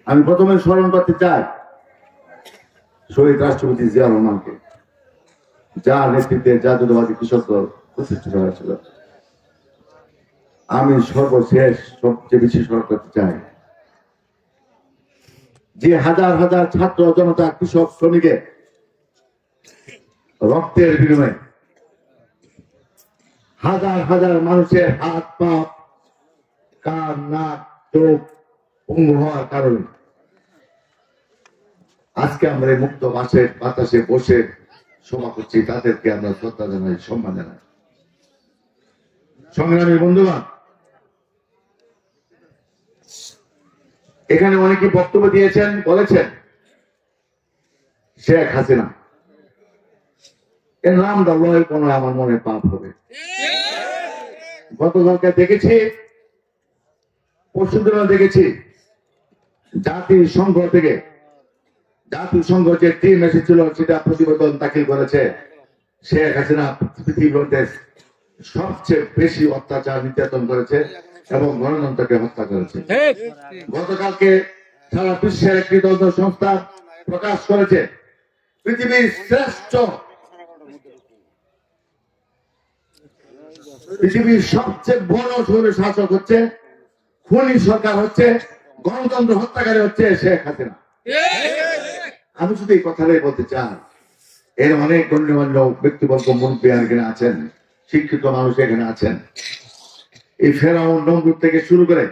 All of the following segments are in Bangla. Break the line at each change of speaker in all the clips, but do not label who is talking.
আমি প্রথমে স্মরণ করতে চাই শহীদ রাষ্ট্রপতি জিয়া রহমানকে, যার নেতৃত্বে জাতীয়তাবাদী কৃষক দল প্রতিষ্ঠিত হয়েছিল। আমি সর্বশেষ সবচেয়ে বেশি স্মরণ করতে চাই যে হাজার হাজার ছাত্র জনতা, কৃষক, শ্রমিকের রক্তের বিনিময়ে হাজার হাজার মানুষের হাত, পা, কান, নাক, চোখ পঙ্গু হওয়ার কারণে আজকে আমরা এই মুক্ত বাতাসে বসে সভা করছি। তাদেরকে আমরা শ্রদ্ধা জানাই, সম্মান জানাই। সংগ্রামী বন্ধুগণ, এখানে অনেকে বক্তব্য দিয়েছেন, বলেছেন শেখ হাসিনা এর নাম লয় কোনো আমার মনে পাপ হবে। গতকালকে দেখেছি, পরশুদিনও দেখেছি, জাতিসংঘ থেকে জাতিসংঘ যে টিম এসেছিল সেটা প্রতিবেদন দাখিল করেছে। শেখ হাসিনা পৃথিবীর মধ্যে সবচেয়ে বেশি অত্যাচার, নির্যাতন করেছে এবং গণতন্ত্রকে হত্যা করেছে। গতকালকে সারা বিশ্বের একটি তদন্ত সংস্থা প্রকাশ করেছে পৃথিবীর সবচেয়ে বড় শহরে শাসক হচ্ছে, খুনি সরকার হচ্ছে, গণতন্ত্র হত্যাকারী হচ্ছে শেখ হাসিনা। আমি শুধু এই কথাটাই বলতে চাই, এর অনেক গণ্যমান্য ব্যক্তিবর্গ, মন্ত্রী এখানে আছেন, শিক্ষিত মানুষ এখানে আছেন। এই ফেরাউন, নমরুদ থেকে শুরু করে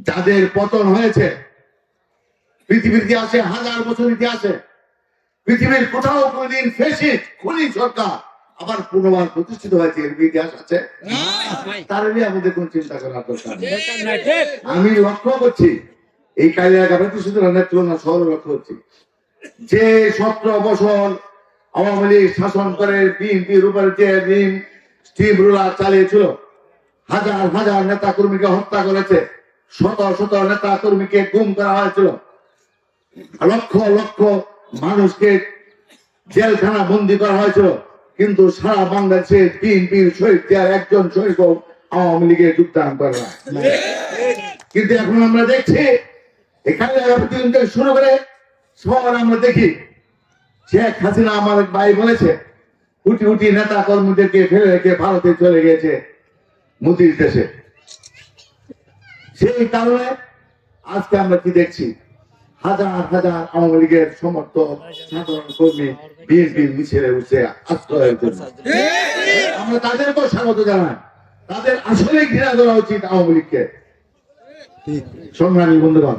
যাদের পতন হয়েছে পৃথিবীর ইতিহাসে, হাজার বছর ইতিহাসে পৃথিবীর কোথাও কোনদিন ফ্যাসিস্ট খুনি সরকার আবার পুনর্বার প্রতিষ্ঠিত হয়েছে এর ইতিহাস আছে? তার নিয়ে আমাদের কোন চিন্তা করার দরকার নেই। আমি লক্ষ্য করছি এই কালিয়াগা প্রতিষ্ঠিত নেত্রকোনা শহরে লক্ষ্য করছি যে 17 বছর আওয়ামী লীগ শাসন করে বিএনপির উপরে যে ঋণ স্টিম রুলার চালিয়েছিল, হাজার হাজার নেতা কর্মীকে হত্যা করেছে, শত শত নেতা কর্মীকে গুম করা হয়েছিল, লক্ষ লক্ষ মানুষকে জেলখানা বন্দী করা হয়েছিল, কিন্তু সারা বাংলাদেশে বিএনপির শহীদ একজন শহীদ আওয়ামী লীগে যোগদান করে না। কিন্তু এখন আমরা দেখছি এখানে শুরু করে শহর আমরা দেখি শেখ হাসিনা, আমার ভাই বলেছে, কোটি কোটি নেতা কর্মীদেরকে ফেলে রেখে ভারতে চলে গিয়েছে মোদির দেশে। সেই কারণে আজকে আমরা কি দেখছি, হাজার হাজার আওয়ামী লীগের সমর্থক সাধারণ কর্মী বিএনপির মিছিলে উঠছে আশ্রয়ের জন্য। আমরা তাদেরকেও স্বাগত জানাই, তাদের আসলে ঘৃণা করা উচিত আওয়ামী লীগকে। সংগ্রামী বন্ধুগণ,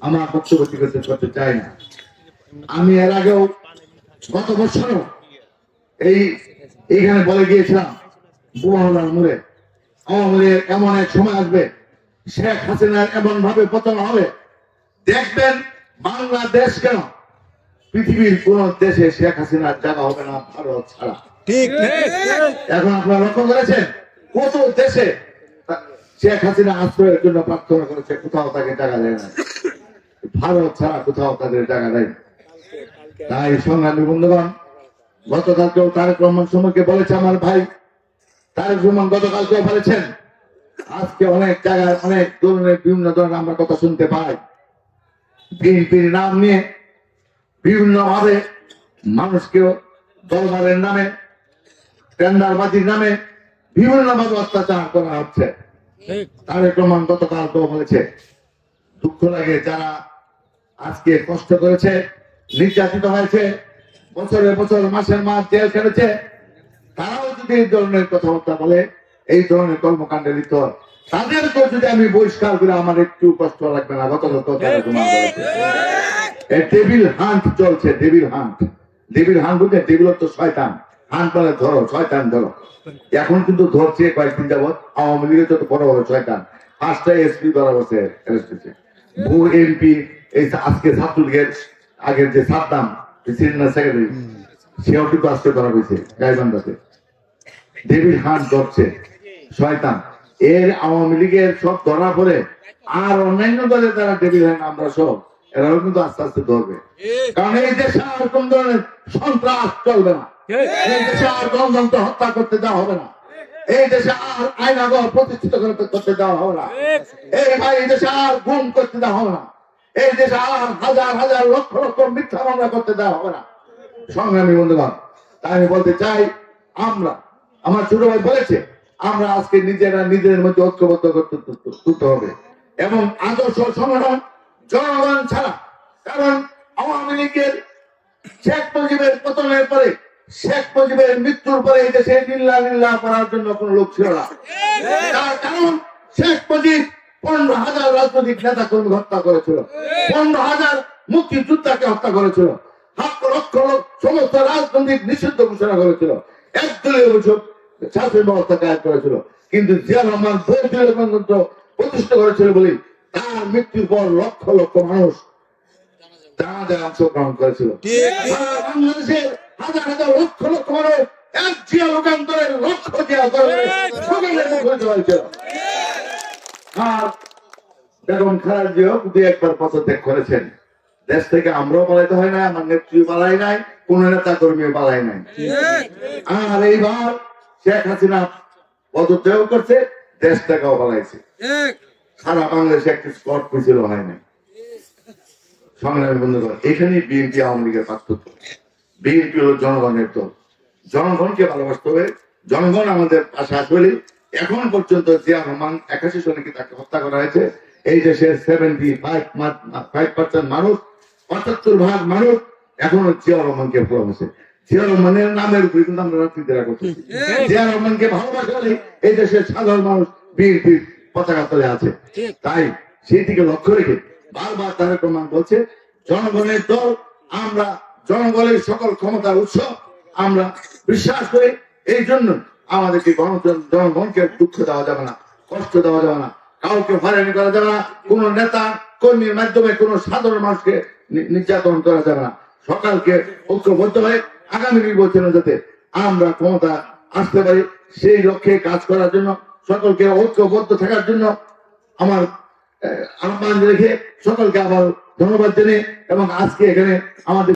আমার বক্তব্য করতে চাই না। আমি এর আগেও গত বছরও এইখানে বলে গিয়েছিলাম, বুয়াহলার মোড়ে আওয়ামী লীগের এমন এক সময় আসবে, শেখ হাসিনার এমন ভাবে পতন হবে, দেখবেন বাংলাদেশ কেন পৃথিবীর কোন দেশে শেখ হাসিনার জায়গা হবে না ভারত ছাড়া। ঠিক। এখন আপনারা লক্ষ্য করেছেন কত দেশে শেখ হাসিনা আশ্রয়ের জন্য প্রার্থনা করেছে, কোথাও তাকে জায়গা দেয় না, ভারত ছাড়া কোথাও তাদের জায়গা দেয়। তাই সংগ্রামী বন্ধুগণ, গতকালকেও তারেক রহমান সম্পর্কে বলেছে আমার ভাই তারেক রহমান, গতকালকেও বলেছেন, আজকে অনেক জায়গায় অনেক ধরনের বিভিন্ন ধরনের আমরা কথা শুনতে পাই। বিএনপির নাম নিয়ে বিভিন্ন ভাবে মানুষকে দরবারের নামে, টেন্ডারবাজির নামে বিভিন্ন ভাবে অত্যাচার করা হচ্ছে। তারেক রহমান গতকালকেও বলেছে, দুঃখ লাগে যারা আজকে কষ্ট করেছে, নির্যাতিত হয়েছে, বছরের বছর মাসের মাস জেল খেলেছে, তারাও যদি এই ধরনের কথাবার্তা বলে, এই ধরনের কর্মকাণ্ডে লিপ্ত, তাদেরকেও যদি আমি বহিষ্কার করে আমার একটু কষ্ট লাগবে না। টেবিল হান্ট চলছে, টেবিল হান্ট। টেবিল হান্ট বলতে টেবিল তো শয়তান, হান্ট মানে ধরো, শয়তান ধরো। এখন কিন্তু ধরছে কয়েকদিন যাবৎ আওয়ামী লীগের যত বড় বড় শয়তান, 5টা এসপি ধরা বসে ভুল এমপি। এই আজকে ছাত্রলীগের আগের যে সাদ্দাম সিনিয়র সেক্রেটারি, সেও কিন্তু আজকে ধরা হয়েছে গাইবান্ধাতে। টেবিল হান্ট ধরছে শয়তান। এর আওয়ামী লীগের সব ধরা পড়ে আর অন্যান্য দলের যারা টেবিল হ্যান্ড আমরা সব, এরাও কিন্তু আস্তে আস্তে ধরবে। কারণ এই দেশে আর কোন ধরনের সন্ত্রাস চলবে না, এই দেশে আর গণতন্ত্র হত্যা করতে দেওয়া হবে না, এই দেশে আর আইনাগর প্রতিষ্ঠিত করতে দেওয়া হবে না, এই দেশে আর গুম করতে দেওয়া হবে না। এই দেশে হাজার হাজার লক্ষ লক্ষ মিথ্যা মামলা করতে দেওয়া হবে না। সংগ্রামী বন্ধুগণ, তাই আমি বলতে চাই, আমরা, আমার ছোট ভাই বলেছে, আমরা আজকে নিজেরা নিজেদের মধ্যে ঐক্যবদ্ধ করতে হবে এবং আদর্শ সংগঠন জনগণ ছাড়া। কারণ আওয়ামী লীগের শেখ মুজিবের পতনের পরে, শেখ মুজিবের মৃত্যুর পরে এই দেশে নিল্লা করার জন্য কোন লোক ছিল না। তার কারণ শেখ মুজিব 15,000 রাজনৈতিক নেতা কর্মী হত্যা করেছিল, 15,000 মুক্তিযোদ্ধাকে হত্যা করেছিল, লক্ষ সমস্ত রাজনৈতিক নিষিদ্ধ ঘোষণা করেছিল, একদলীয় শাসন ব্যবস্থা কায়েম করেছিল। কিন্তু জিয়া রহমান বহুদলীয় গণতন্ত্র প্রতিষ্ঠা করেছিল বলে তার মৃত্যুর পর লক্ষ লক্ষ মানুষ তাদের অংশগ্রহণ করেছিল। বাংলাদেশের হাজার হাজার লক্ষ লক্ষ মানুষ এক জিয়া লোকান্তরের লক্ষ্য জিয়া হয়েছিল। আর বেগম খালেদা জিয়াও দুই একবার পদত্যাগ করেছেন। দেশ থেকে আমরাও পালাইতে হয় না, আমার নেত্রী পালাই নাই, কোন নেতা কর্মী পালাই নাই। আর এইবার শেখ হাসিনা পদত্যাগ করছে, দেশ থেকেও পালাইছে। সারা বাংলাদেশে একটি স্পট মিছিল হয় নাই। সংগ্রামী বন্ধুগণ, এখানে বিএনপি আওয়ামী লীগের পার্থক্য। বিএনপি হল জনগণের দল, জনগণকে ভালোবাসতে হবে, জনগণ আমাদের পাশে আসবে। এখন পর্যন্ত জিয়া রহমান 81 সনে কি তাকে হত্যা করা হয়েছে। এই দেশের 75% মানুষ, 75% মানুষ এখনো জিয়া রহমানকে ভালোবাসে। জিয়া রহমানের নামের উপরে কিন্তু আমরা রাজনীতিরা করতেছি। জিয়া রহমানকে ভালোবাসলে এই দেশের সাধারণ মানুষ বিএনপির পতাকা তলে আছে। তাই সেই দিকে লক্ষ্য রেখে বারবার তারেক রহমান বলছে, জনগণের দল, আমরা জনগণের সকল ক্ষমতার উৎস, আমরা বিশ্বাস করি। এই জন্য আমাদেরকে জনগণকে দুঃখ দেওয়া যাবে না, কষ্ট দেওয়া যাবে না, কাউকে হয়রানি করা যাবে না, কোন নেতা কর্মীর মাধ্যমে কোন সাধারণ মানুষকে নির্যাতন করা যাবে না। সকালকে ঐক্যবদ্ধ হয়ে আগামী নির্বাচনে যাতে আমরা ক্ষমতা আসতে পারি, সেই লক্ষ্যে কাজ করার জন্য সকলকে ঐক্যবদ্ধ থাকার জন্য আমার আহ্বান রেখে সকলকে আবার ধন্যবাদ জানিয়ে এবং আজকে এখানে আমাদের